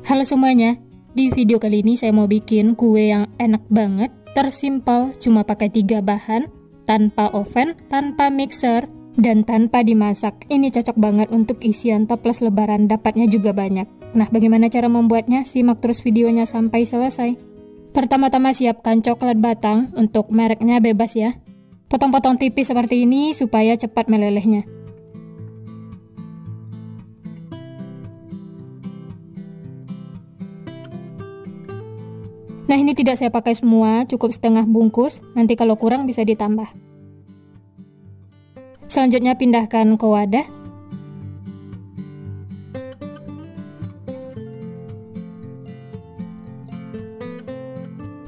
Halo semuanya, di video kali ini saya mau bikin kue yang enak banget, tersimpel, cuma pakai 3 bahan, tanpa oven, tanpa mixer, dan tanpa dimasak. Ini cocok banget untuk isian toples lebaran, dapatnya juga banyak. Nah, bagaimana cara membuatnya? Simak terus videonya sampai selesai. Pertama-tama siapkan coklat batang, untuk mereknya bebas ya. Potong-potong tipis seperti ini supaya cepat melelehnya. Nah, ini tidak saya pakai semua, cukup setengah bungkus, nanti kalau kurang bisa ditambah. Selanjutnya pindahkan ke wadah.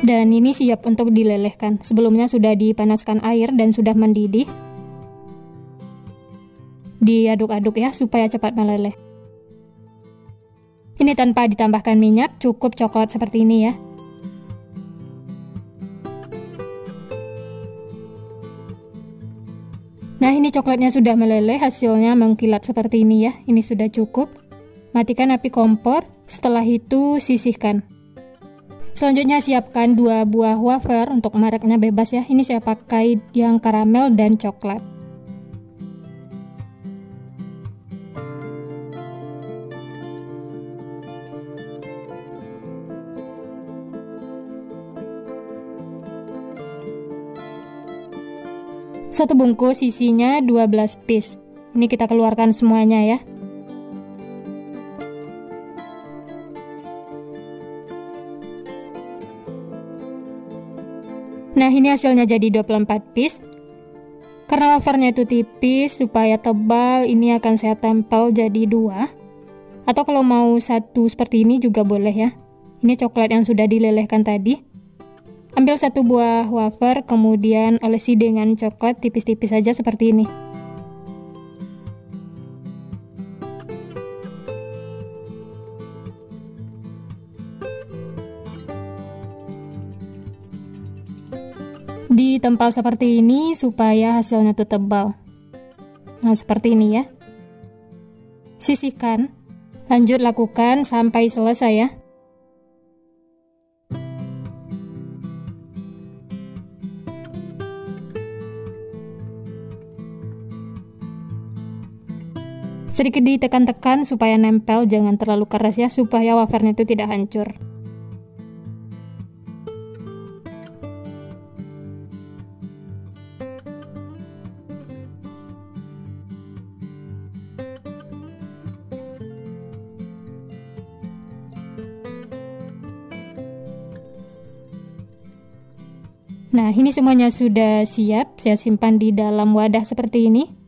Dan ini siap untuk dilelehkan. Sebelumnya sudah dipanaskan air dan sudah mendidih. Diaduk-aduk ya, supaya cepat meleleh. Ini tanpa ditambahkan minyak, cukup coklat seperti ini ya. Nah, ini coklatnya sudah meleleh, hasilnya mengkilat seperti ini ya. Ini sudah cukup. Matikan api kompor, setelah itu sisihkan. Selanjutnya siapkan 2 buah wafer, untuk mereknya bebas ya. Ini saya pakai yang karamel dan coklat. Satu bungkus isinya 12 piece. Ini kita keluarkan semuanya ya. Nah, ini hasilnya jadi 24 piece. Karena wafernya itu tipis, supaya tebal, ini akan saya tempel jadi 2. Atau kalau mau 1 seperti ini juga boleh ya. Ini coklat yang sudah dilelehkan tadi. Ambil 1 buah wafer, kemudian olesi dengan coklat tipis-tipis saja seperti ini. Ditempel seperti ini supaya hasilnya tuh tebal. Nah, seperti ini ya. Sisihkan. Lanjut lakukan sampai selesai ya. Sedikit ditekan-tekan supaya nempel, jangan terlalu keras ya, supaya wafernya itu tidak hancur. Nah, ini semuanya sudah siap, saya simpan di dalam wadah seperti ini.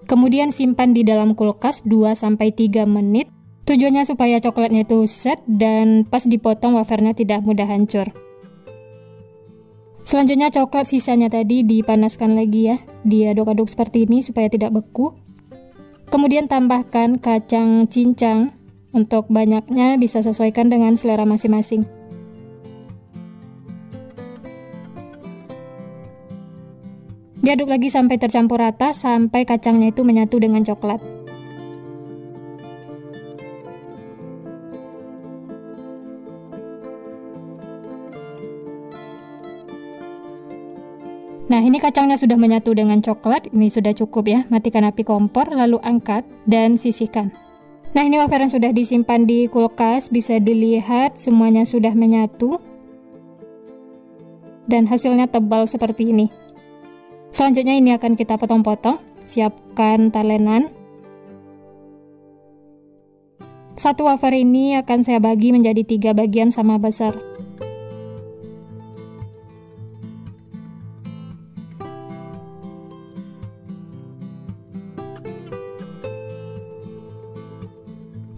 Kemudian simpan di dalam kulkas 2-3 menit. Tujuannya supaya coklatnya itu set dan pas dipotong wafernya tidak mudah hancur. Selanjutnya coklat sisanya tadi dipanaskan lagi ya. Diaduk-aduk seperti ini supaya tidak beku. Kemudian tambahkan kacang cincang. Untuk banyaknya bisa sesuaikan dengan selera masing-masing. Diaduk lagi sampai tercampur rata, sampai kacangnya itu menyatu dengan coklat. Nah, ini kacangnya sudah menyatu dengan coklat, ini sudah cukup ya. Matikan api kompor, lalu angkat dan sisihkan. Nah, ini wafer yang sudah disimpan di kulkas, bisa dilihat semuanya sudah menyatu. Dan hasilnya tebal seperti ini. Selanjutnya ini akan kita potong-potong. Siapkan talenan. 1 wafer ini akan saya bagi menjadi 3 bagian sama besar.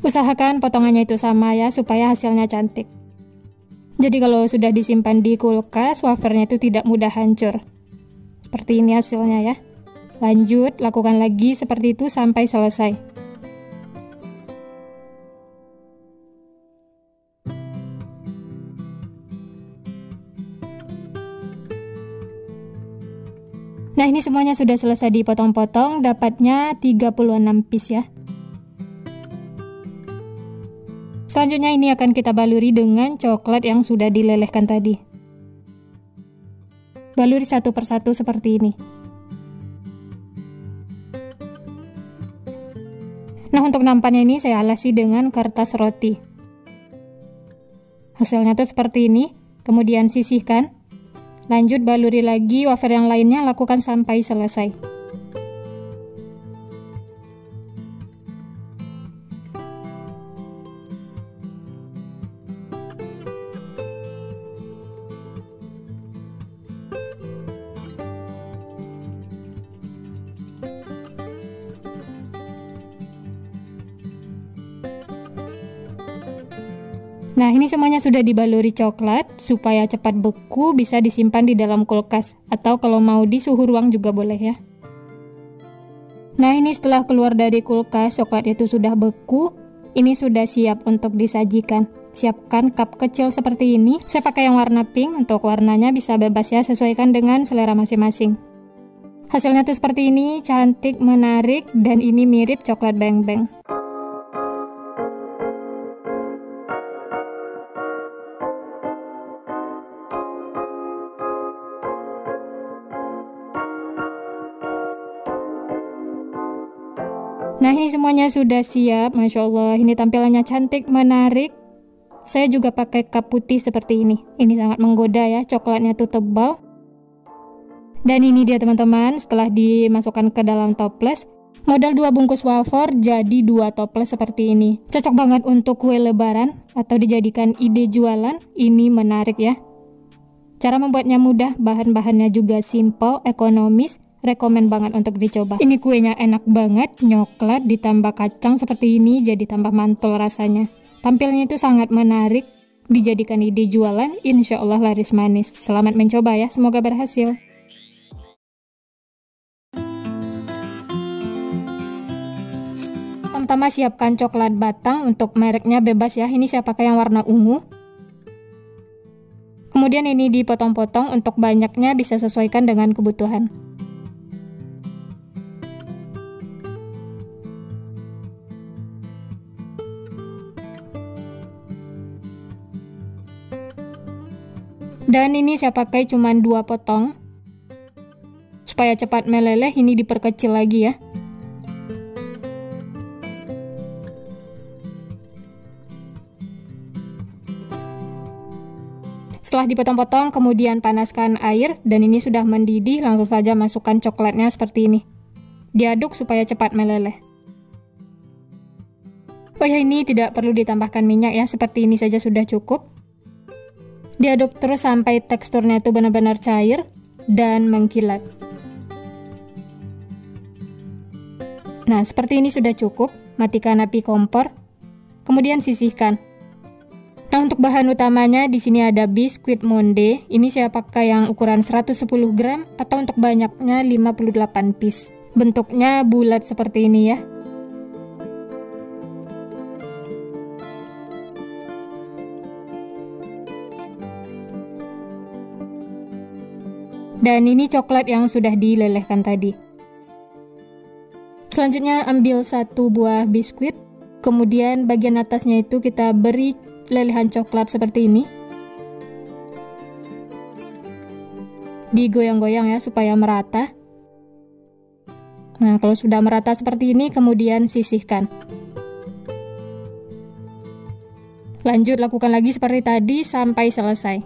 Usahakan potongannya itu sama ya, supaya hasilnya cantik. Jadi kalau sudah disimpan di kulkas, wafernya itu tidak mudah hancur. Seperti ini hasilnya ya. Lanjut, lakukan lagi seperti itu sampai selesai. Nah, ini semuanya sudah selesai dipotong-potong, dapatnya 36 piece ya. Selanjutnya ini akan kita baluri dengan coklat yang sudah dilelehkan tadi. Baluri satu persatu seperti ini. Nah, untuk nampannya ini saya alasi dengan kertas roti. Hasilnya tuh seperti ini. Kemudian sisihkan. Lanjut baluri lagi wafer yang lainnya, lakukan sampai selesai. Nah, ini semuanya sudah dibaluri coklat, supaya cepat beku bisa disimpan di dalam kulkas, atau kalau mau di suhu ruang juga boleh ya. Nah, ini setelah keluar dari kulkas, coklat itu sudah beku, ini sudah siap untuk disajikan. Siapkan cup kecil seperti ini, saya pakai yang warna pink, untuk warnanya bisa bebas ya, sesuaikan dengan selera masing-masing. Hasilnya tuh seperti ini, cantik, menarik, dan ini mirip coklat beng-beng. Nah, ini semuanya sudah siap, Masya Allah. Ini tampilannya cantik, menarik. Saya juga pakai cup putih seperti ini. Ini sangat menggoda ya, coklatnya tuh tebal. Dan ini dia teman-teman, setelah dimasukkan ke dalam toples, modal 2 bungkus wafer jadi 2 toples seperti ini. Cocok banget untuk kue lebaran atau dijadikan ide jualan. Ini menarik ya. Cara membuatnya mudah, bahan-bahannya juga simple, ekonomis. Rekomen banget untuk dicoba. Ini kuenya enak banget, nyoklat ditambah kacang seperti ini, jadi tambah mantul rasanya. Tampilnya itu sangat menarik, dijadikan ide jualan, insya Allah laris manis. Selamat mencoba ya, semoga berhasil. Pertama siapkan coklat batang, untuk mereknya bebas ya, ini saya pakai yang warna ungu. Kemudian ini dipotong-potong, untuk banyaknya bisa sesuaikan dengan kebutuhan. Dan ini saya pakai cuma 2 potong. Supaya cepat meleleh, ini diperkecil lagi ya. Setelah dipotong-potong, kemudian panaskan air, dan ini sudah mendidih, langsung saja masukkan coklatnya seperti ini. Diaduk supaya cepat meleleh. Oh ya, ini tidak perlu ditambahkan minyak ya, seperti ini saja sudah cukup. Diaduk terus sampai teksturnya itu benar-benar cair dan mengkilat. Nah, seperti ini sudah cukup. Matikan api kompor. Kemudian sisihkan. Nah, untuk bahan utamanya di sini ada biskuit monde. Ini saya pakai yang ukuran 110 gram atau untuk banyaknya 58 piece. Bentuknya bulat seperti ini ya. Dan ini coklat yang sudah dilelehkan tadi. Selanjutnya ambil 1 buah biskuit, kemudian bagian atasnya itu kita beri lelehan coklat seperti ini. Digoyang-goyang ya supaya merata. Nah, kalau sudah merata seperti ini, kemudian sisihkan. Lanjut lakukan lagi seperti tadi sampai selesai.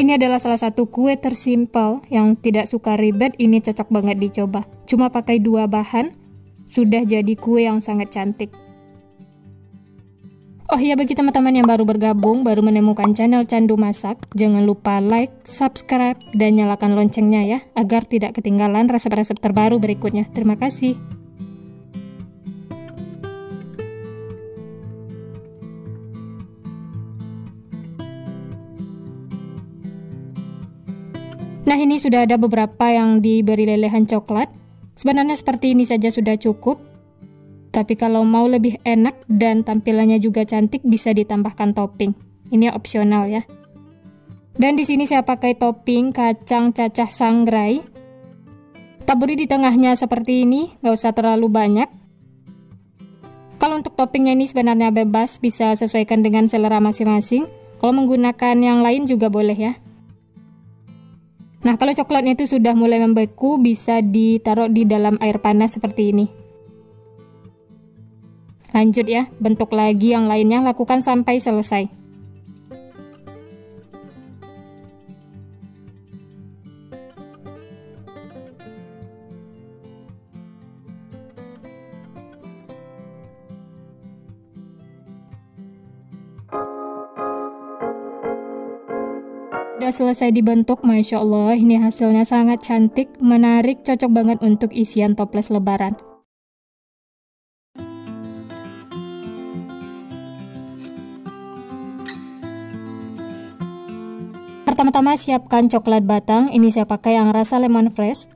Ini adalah salah satu kue tersimpel yang tidak suka ribet, ini cocok banget dicoba. Cuma pakai 2 bahan, sudah jadi kue yang sangat cantik. Oh ya, bagi teman-teman yang baru bergabung, baru menemukan channel Candu Masak, jangan lupa like, subscribe, dan nyalakan loncengnya ya, agar tidak ketinggalan resep-resep terbaru berikutnya. Terima kasih. Nah, ini sudah ada beberapa yang diberi lelehan coklat. Sebenarnya seperti ini saja sudah cukup. Tapi kalau mau lebih enak dan tampilannya juga cantik, bisa ditambahkan topping. Ini opsional ya. Dan di sini saya pakai topping kacang cacah sangrai. Taburi di tengahnya seperti ini, nggak usah terlalu banyak. Kalau untuk toppingnya ini sebenarnya bebas, bisa sesuaikan dengan selera masing-masing. Kalau menggunakan yang lain juga boleh ya. Nah, kalau coklatnya itu sudah mulai membeku, bisa ditaruh di dalam air panas seperti ini. Lanjut ya, bentuk lagi yang lainnya, lakukan sampai selesai. Udah selesai dibentuk, Masya Allah, ini hasilnya sangat cantik, menarik, cocok banget untuk isian toples lebaran. Pertama-tama siapkan coklat batang, ini saya pakai yang rasa lemon fresh.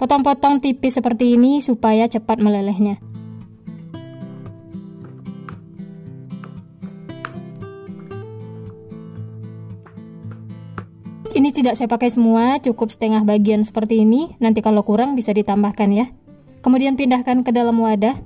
Potong-potong tipis seperti ini supaya cepat melelehnya. Ini tidak saya pakai semua, cukup setengah bagian seperti ini. Nanti kalau kurang bisa ditambahkan ya. Kemudian pindahkan ke dalam wadah.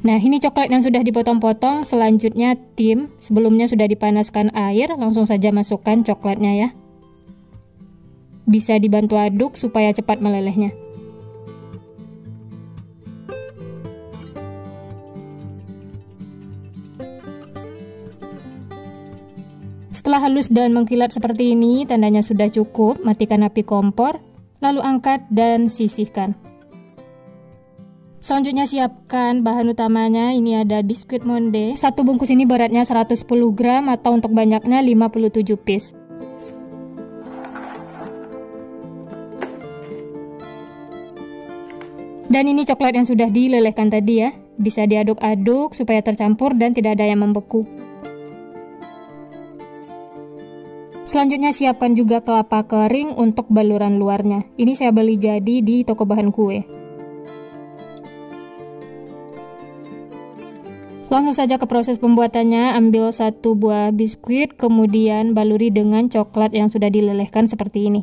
Nah, ini coklat yang sudah dipotong-potong. Selanjutnya tim, sebelumnya sudah dipanaskan air, langsung saja masukkan coklatnya ya. Bisa dibantu aduk supaya cepat melelehnya. Setelah halus dan mengkilat seperti ini, tandanya sudah cukup. Matikan api kompor, lalu angkat dan sisihkan. Selanjutnya siapkan bahan utamanya. Ini ada biskuit monde. Satu bungkus ini beratnya 110 gram atau untuk banyaknya 57 piece. Dan ini coklat yang sudah dilelehkan tadi ya. Bisa diaduk-aduk supaya tercampur dan tidak ada yang membeku. Selanjutnya siapkan juga kelapa kering untuk baluran luarnya. Ini saya beli jadi di toko bahan kue. Langsung saja ke proses pembuatannya. Ambil satu buah biskuit, kemudian baluri dengan coklat yang sudah dilelehkan seperti ini.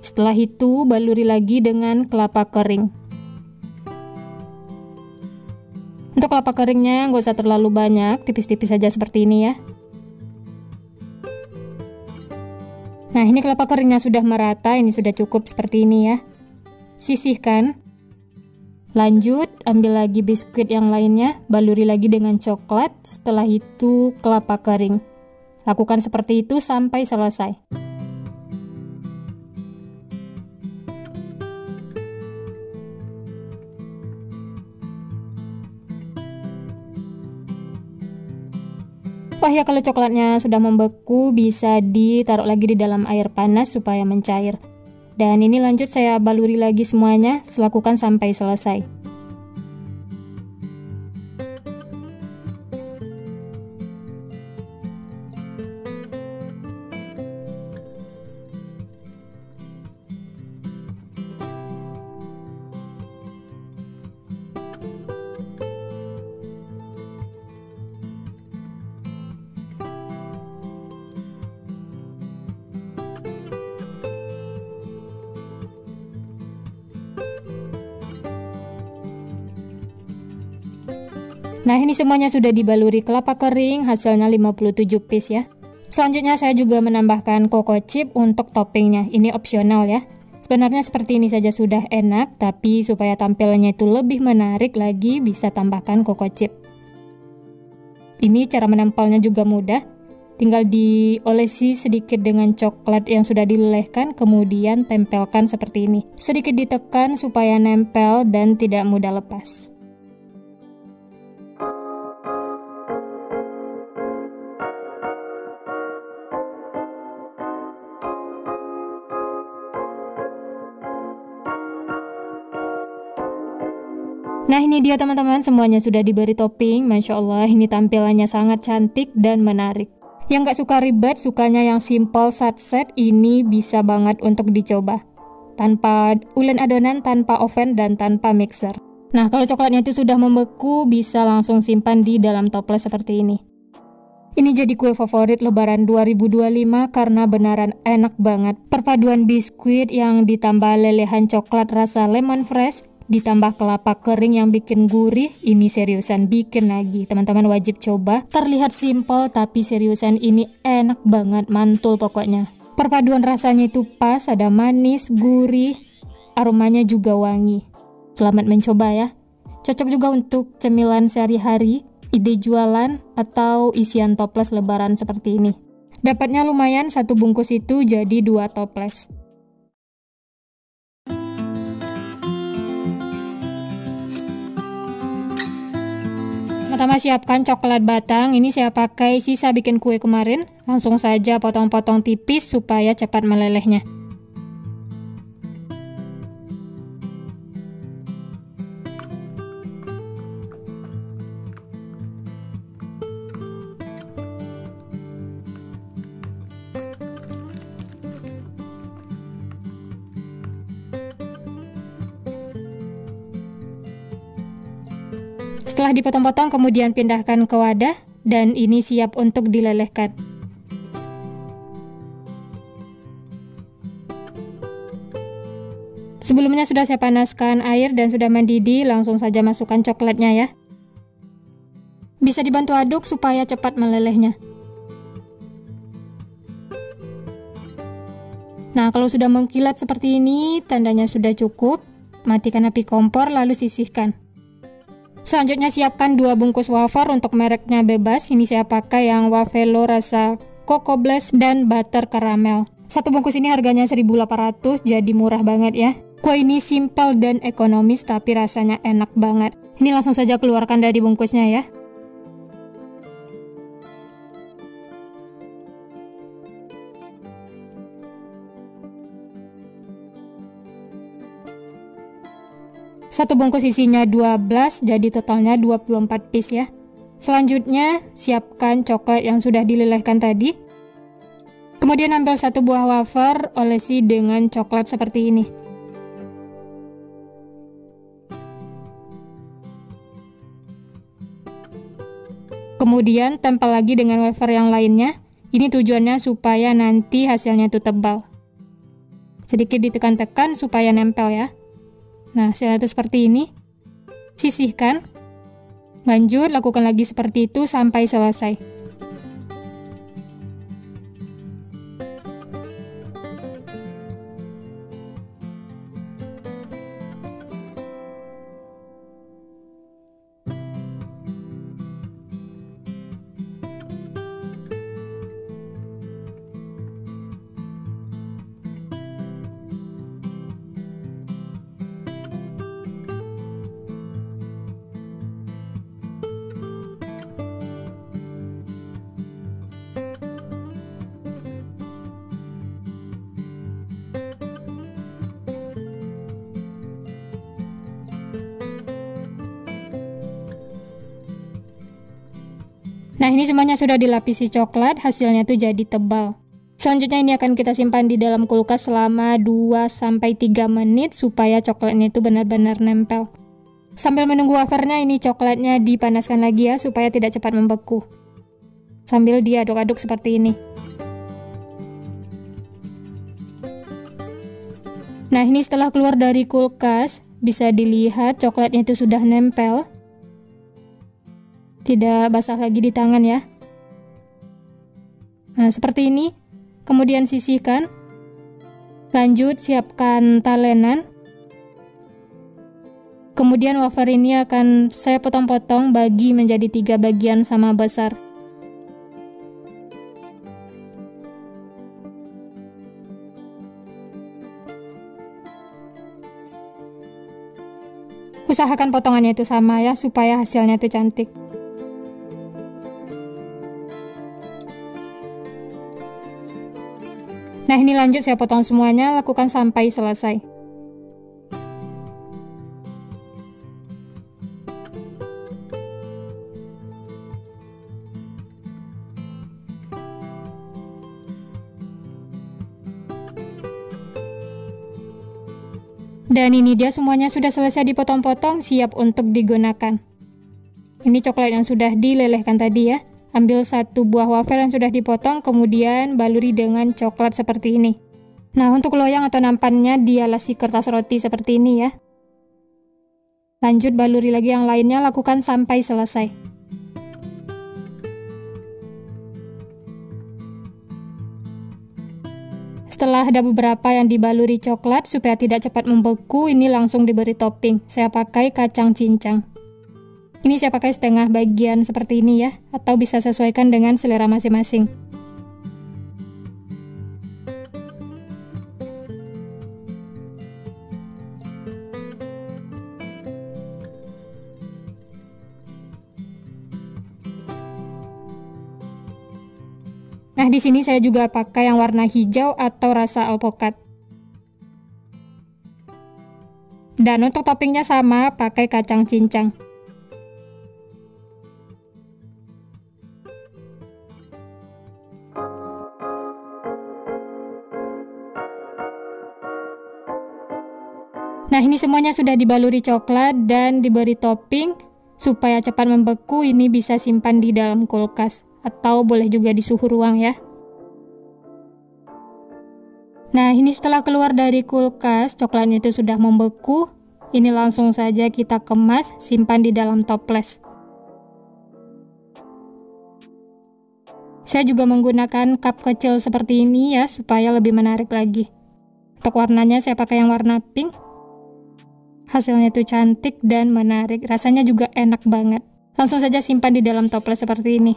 Setelah itu baluri lagi dengan kelapa kering. Untuk kelapa keringnya nggak usah terlalu banyak, tipis-tipis saja seperti ini ya. Nah, ini kelapa keringnya sudah merata, ini sudah cukup seperti ini ya. Sisihkan. Lanjut, ambil lagi biskuit yang lainnya, baluri lagi dengan coklat, setelah itu kelapa kering. Lakukan seperti itu sampai selesai. Oh ya, kalau coklatnya sudah membeku bisa ditaruh lagi di dalam air panas supaya mencair. Dan ini lanjut saya baluri lagi semuanya, lakukan sampai selesai. Nah, ini semuanya sudah dibaluri kelapa kering, hasilnya 57 piece ya. Selanjutnya saya juga menambahkan coco chip untuk toppingnya. Ini opsional ya. Sebenarnya seperti ini saja sudah enak, tapi supaya tampilannya itu lebih menarik lagi, bisa tambahkan coco chip. Ini cara menempelnya juga mudah. Tinggal diolesi sedikit dengan coklat yang sudah dilelehkan, kemudian tempelkan seperti ini. Sedikit ditekan supaya nempel dan tidak mudah lepas. Nah, ini dia teman-teman, semuanya sudah diberi topping. Masya Allah, ini tampilannya sangat cantik dan menarik. Yang gak suka ribet, sukanya yang simple satset, ini bisa banget untuk dicoba. Tanpa ulen adonan, tanpa oven, dan tanpa mixer. Nah, kalau coklatnya itu sudah membeku, bisa langsung simpan di dalam toples seperti ini. Ini jadi kue favorit Lebaran 2025 karena beneran enak banget. Perpaduan biskuit yang ditambah lelehan coklat rasa lemon fresh, ditambah kelapa kering yang bikin gurih, ini seriusan bikin lagi. Teman-teman wajib coba. Terlihat simple tapi seriusan ini enak banget, mantul pokoknya. Perpaduan rasanya itu pas, ada manis, gurih, aromanya juga wangi. Selamat mencoba ya. Cocok juga untuk cemilan sehari-hari, ide jualan, atau isian toples lebaran seperti ini. Dapatnya lumayan, satu bungkus itu jadi 2 toples. Pertama siapkan coklat batang, ini saya pakai sisa bikin kue kemarin. Langsung saja potong-potong tipis supaya cepat melelehnya. Setelah dipotong-potong kemudian pindahkan ke wadah dan ini siap untuk dilelehkan. Sebelumnya sudah saya panaskan air dan sudah mendidih, langsung saja masukkan coklatnya ya. Bisa dibantu aduk supaya cepat melelehnya. Nah, kalau sudah mengkilat seperti ini, tandanya sudah cukup. Matikan api kompor lalu sisihkan. Selanjutnya siapkan 2 bungkus wafer untuk mereknya bebas. Ini saya pakai yang Wafelo rasa Coco Blast dan butter caramel. Satu bungkus ini harganya 1.800, jadi murah banget ya. Kue ini simple dan ekonomis tapi rasanya enak banget. Ini langsung saja keluarkan dari bungkusnya ya. Satu bungkus isinya 12, jadi totalnya 24 piece ya. Selanjutnya, siapkan coklat yang sudah dilelehkan tadi. Kemudian ambil 1 buah wafer, olesi dengan coklat seperti ini. Kemudian tempel lagi dengan wafer yang lainnya. Ini tujuannya supaya nanti hasilnya itu tebal. Sedikit ditekan-tekan supaya nempel ya. Nah, hasilnya itu seperti ini. Sisihkan. Lanjut, lakukan lagi seperti itu sampai selesai. Nah, ini semuanya sudah dilapisi coklat, hasilnya tuh jadi tebal. Selanjutnya ini akan kita simpan di dalam kulkas selama 2-3 menit supaya coklatnya itu benar-benar nempel. Sambil menunggu wafernya, ini coklatnya dipanaskan lagi ya supaya tidak cepat membeku. Sambil diaduk-aduk seperti ini. Nah, ini setelah keluar dari kulkas, bisa dilihat coklatnya itu sudah nempel. Tidak basah lagi di tangan ya. Nah, seperti ini. Kemudian sisihkan. Lanjut siapkan talenan. Kemudian wafer ini akan saya potong-potong bagi menjadi 3 bagian sama besar. Usahakan potongannya itu sama ya supaya hasilnya itu cantik. Nah, ini lanjut saya potong semuanya, lakukan sampai selesai. Dan ini dia semuanya sudah selesai dipotong-potong, siap untuk digunakan. Ini coklat yang sudah dilelehkan tadi ya. Ambil satu buah wafer yang sudah dipotong, kemudian baluri dengan coklat seperti ini. Nah, untuk loyang atau nampannya dialasi kertas roti seperti ini ya. Lanjut baluri lagi yang lainnya, lakukan sampai selesai. Setelah ada beberapa yang dibaluri coklat, supaya tidak cepat membeku, ini langsung diberi topping. Saya pakai kacang cincang. Ini saya pakai setengah bagian seperti ini ya, atau bisa sesuaikan dengan selera masing-masing. Nah, di sini saya juga pakai yang warna hijau atau rasa alpukat. Dan untuk toppingnya sama, pakai kacang cincang. Nah, ini semuanya sudah dibaluri coklat dan diberi topping. Supaya cepat membeku, ini bisa simpan di dalam kulkas. Atau boleh juga di suhu ruang ya. Nah, ini setelah keluar dari kulkas, coklatnya itu sudah membeku. Ini langsung saja kita kemas, simpan di dalam toples. Saya juga menggunakan cup kecil seperti ini ya, supaya lebih menarik lagi. Untuk warnanya saya pakai yang warna pink. Hasilnya itu cantik dan menarik, rasanya juga enak banget. Langsung saja simpan di dalam toples seperti ini.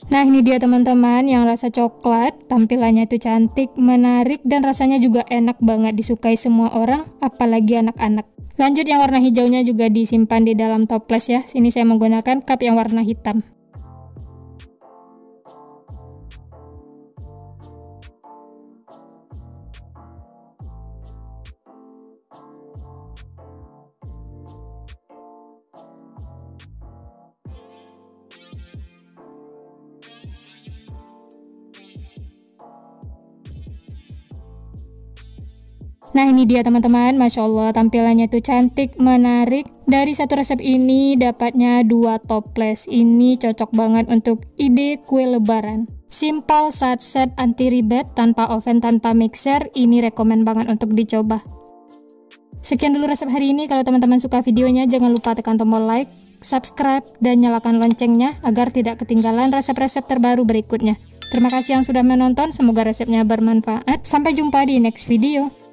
Nah, ini dia teman-teman yang rasa coklat, tampilannya itu cantik, menarik, dan rasanya juga enak banget, disukai semua orang, apalagi anak-anak. Lanjut yang warna hijaunya juga disimpan di dalam toples ya. Sini saya menggunakan cup yang warna hitam. Nah, ini dia teman-teman, Masya Allah tampilannya tuh cantik, menarik. Dari satu resep ini dapatnya 2 toples. Ini cocok banget untuk ide kue lebaran. Simple, sat-set, anti ribet, tanpa oven, tanpa mixer. Ini rekomen banget untuk dicoba. Sekian dulu resep hari ini. Kalau teman-teman suka videonya, jangan lupa tekan tombol like, subscribe, dan nyalakan loncengnya agar tidak ketinggalan resep-resep terbaru berikutnya. Terima kasih yang sudah menonton, semoga resepnya bermanfaat. Sampai jumpa di next video.